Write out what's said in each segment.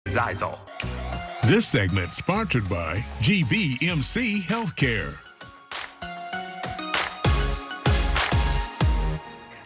Zizal. This segment sponsored by GBMC Healthcare.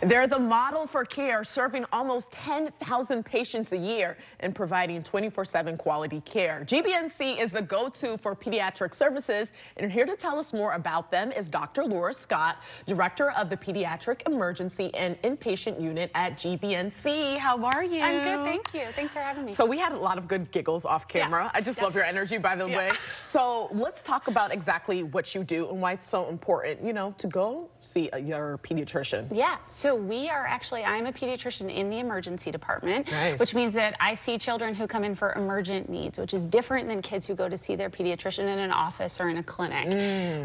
They're the model for care, serving almost 10,000 patients a year and providing 24/7 quality care. GBMC is the go-to for pediatric services, and here to tell us more about them is Dr. Laura Scott, Director of the Pediatric Emergency and Inpatient Unit at GBMC. How are you? I'm good, thank you. Thanks for having me. So we had a lot of good giggles off camera. I just love your energy, by the way. So let's talk about exactly what you do and why it's so important, you know, to go see your pediatrician. Yeah, so we are actually, I'm a pediatrician in the emergency department, which means that I see children who come in for emergent needs, which is different than kids who go to see their pediatrician in an office or in a clinic.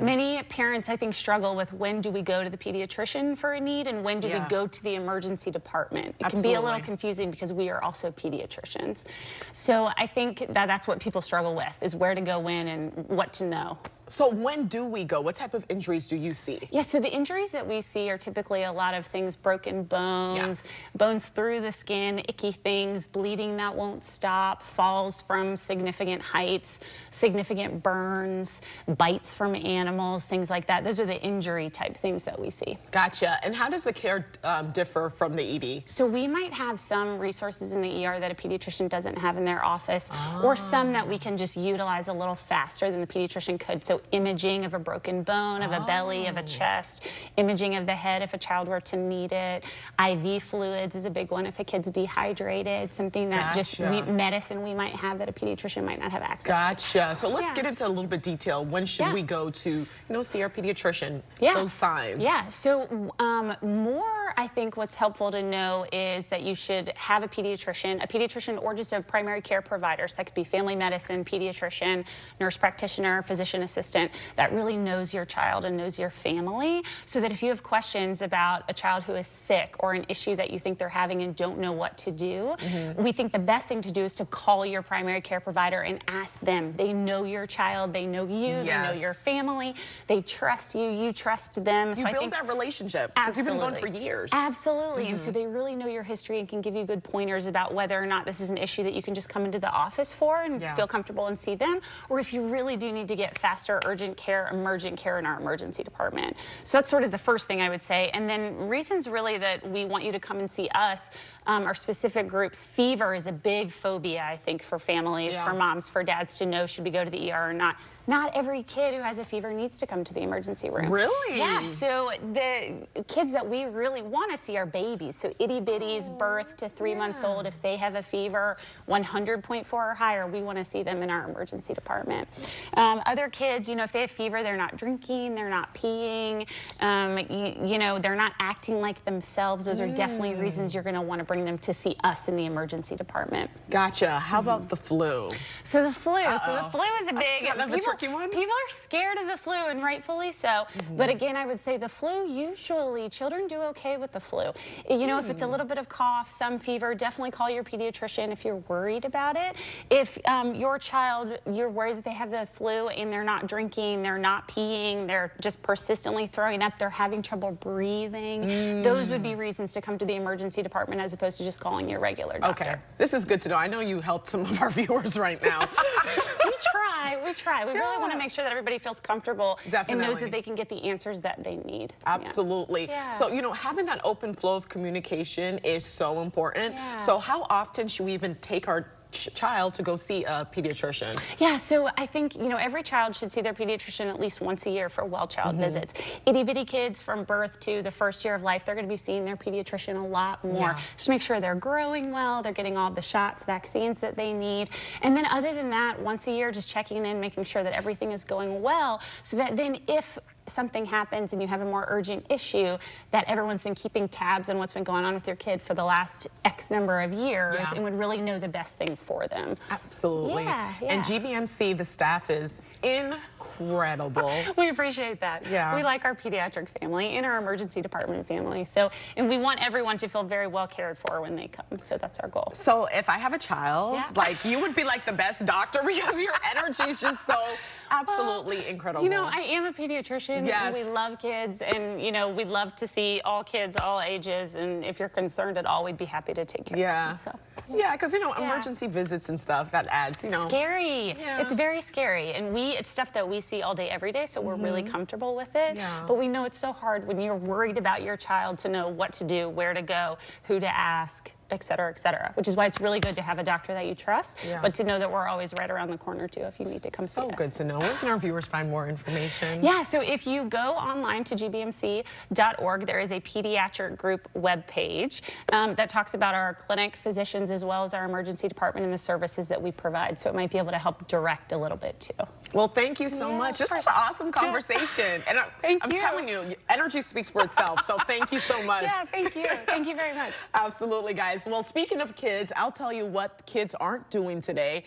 Many parents, I think, struggle with when do we go to the pediatrician for a need and when do we go to the emergency department. It can be a little confusing because we are also pediatricians. So I think that that's what people struggle with, is where to go in and what to know. So when do we go? What type of injuries do you see? Yeah, so the injuries that we see are typically a lot of things, broken bones, bones through the skin, icky things, bleeding that won't stop, falls from significant heights, significant burns, bites from animals, things like that. Those are the injury type things that we see. Gotcha. And how does the care differ from the ED? So we might have some resources in the ER that a pediatrician doesn't have in their office, or some that we can just utilize a little faster than the pediatrician could. So imaging of a broken bone, of a belly, of a chest, imaging of the head if a child were to need it. IV fluids is a big one if a kid's dehydrated, something that just medicine we might have that a pediatrician might not have access to. So let's get into a little bit detail. When should we go to, you know, see our pediatrician? Those signs. So more, I think what's helpful to know is that you should have a pediatrician or just a primary care provider. So that could be family medicine, pediatrician, nurse practitioner, physician assistant that really knows your child and knows your family, so that if you have questions about a child who is sick or an issue that you think they're having and don't know what to do, we think the best thing to do is to call your primary care provider and ask them. They know your child, they know you, they know your family, they trust you, you trust them. So I build that relationship because you've been going for years. Absolutely, and so they really know your history and can give you good pointers about whether or not this is an issue that you can just come into the office for and feel comfortable and see them, or if you really do need to get faster urgent care, emergent care in our emergency department. So that's sort of the first thing I would say. And then reasons really that we want you to come and see us are specific groups. Fever is a big phobia, I think, for families, for moms, for dads to know should we go to the ER or not. Not every kid who has a fever needs to come to the emergency room. Really? Yeah, so the kids that we really want to see are babies. So itty bitties, birth to 3 months old, if they have a fever 100.4 or higher, we want to see them in our emergency department. Other kids, you know, if they have fever, they're not drinking, they're not peeing, you know, they're not acting like themselves. Those are definitely reasons you're going to want to bring them to see us in the emergency department. Gotcha. How about the flu? So the flu, the flu is a big, People are scared of the flu, and rightfully so. But again, I would say the flu, usually children do okay with the flu. You know, if it's a little bit of cough, some fever, definitely call your pediatrician if you're worried about it. If your child, you're worried that they have the flu and they're not drinking, they're not peeing, they're just persistently throwing up, they're having trouble breathing, those would be reasons to come to the emergency department as opposed to just calling your regular doctor. Okay, this is good to know. I know you helped some of our viewers right now. We try. We really want to make sure that everybody feels comfortable and knows that they can get the answers that they need. Absolutely. So, you know, having that open flow of communication is so important. So how often should we even take our child to go see a pediatrician? Yeah, so I think, you know, every child should see their pediatrician at least once a year for well-child visits. Itty-bitty kids from birth to the first year of life, they're going to be seeing their pediatrician a lot more. Just make sure they're growing well, they're getting all the shots, vaccines that they need. And then other than that, once a year, just checking in, making sure that everything is going well, so that then if something happens and you have a more urgent issue, that everyone's been keeping tabs on what's been going on with your kid for the last X number of years and would really know the best thing for them. Absolutely. And GBMC, the staff is incredible. We appreciate that. We like our pediatric family and our emergency department family. So, and we want everyone to feel very well cared for when they come. So that's our goal. So if I have a child, like you would be like the best doctor because your energy is just so absolutely incredible. You know, I am a pediatrician. Yes. And we love kids, and you know, we love to see all kids, all ages, and if you're concerned at all, we'd be happy to take care of them. So, yeah, because you know, emergency visits and stuff, that adds, you know. Scary. Yeah. It's very scary, and it's stuff that we see all day, every day, so we're really comfortable with it. Yeah. But we know it's so hard when you're worried about your child to know what to do, where to go, who to ask, et cetera, which is why it's really good to have a doctor that you trust, but to know that we're always right around the corner too if you need to come see us. So good to know. Where can our viewers find more information? Yeah, so if you go online to gbmc.org, there is a pediatric group webpage that talks about our clinic, physicians, as well as our emergency department and the services that we provide. So it might be able to help direct a little bit too. Well, thank you so much. This was an awesome conversation. And I'm telling you, energy speaks for itself. So thank you so much. Yeah, thank you. Thank you very much. Absolutely, guys. Well, speaking of kids, I'll tell you what kids aren't doing today.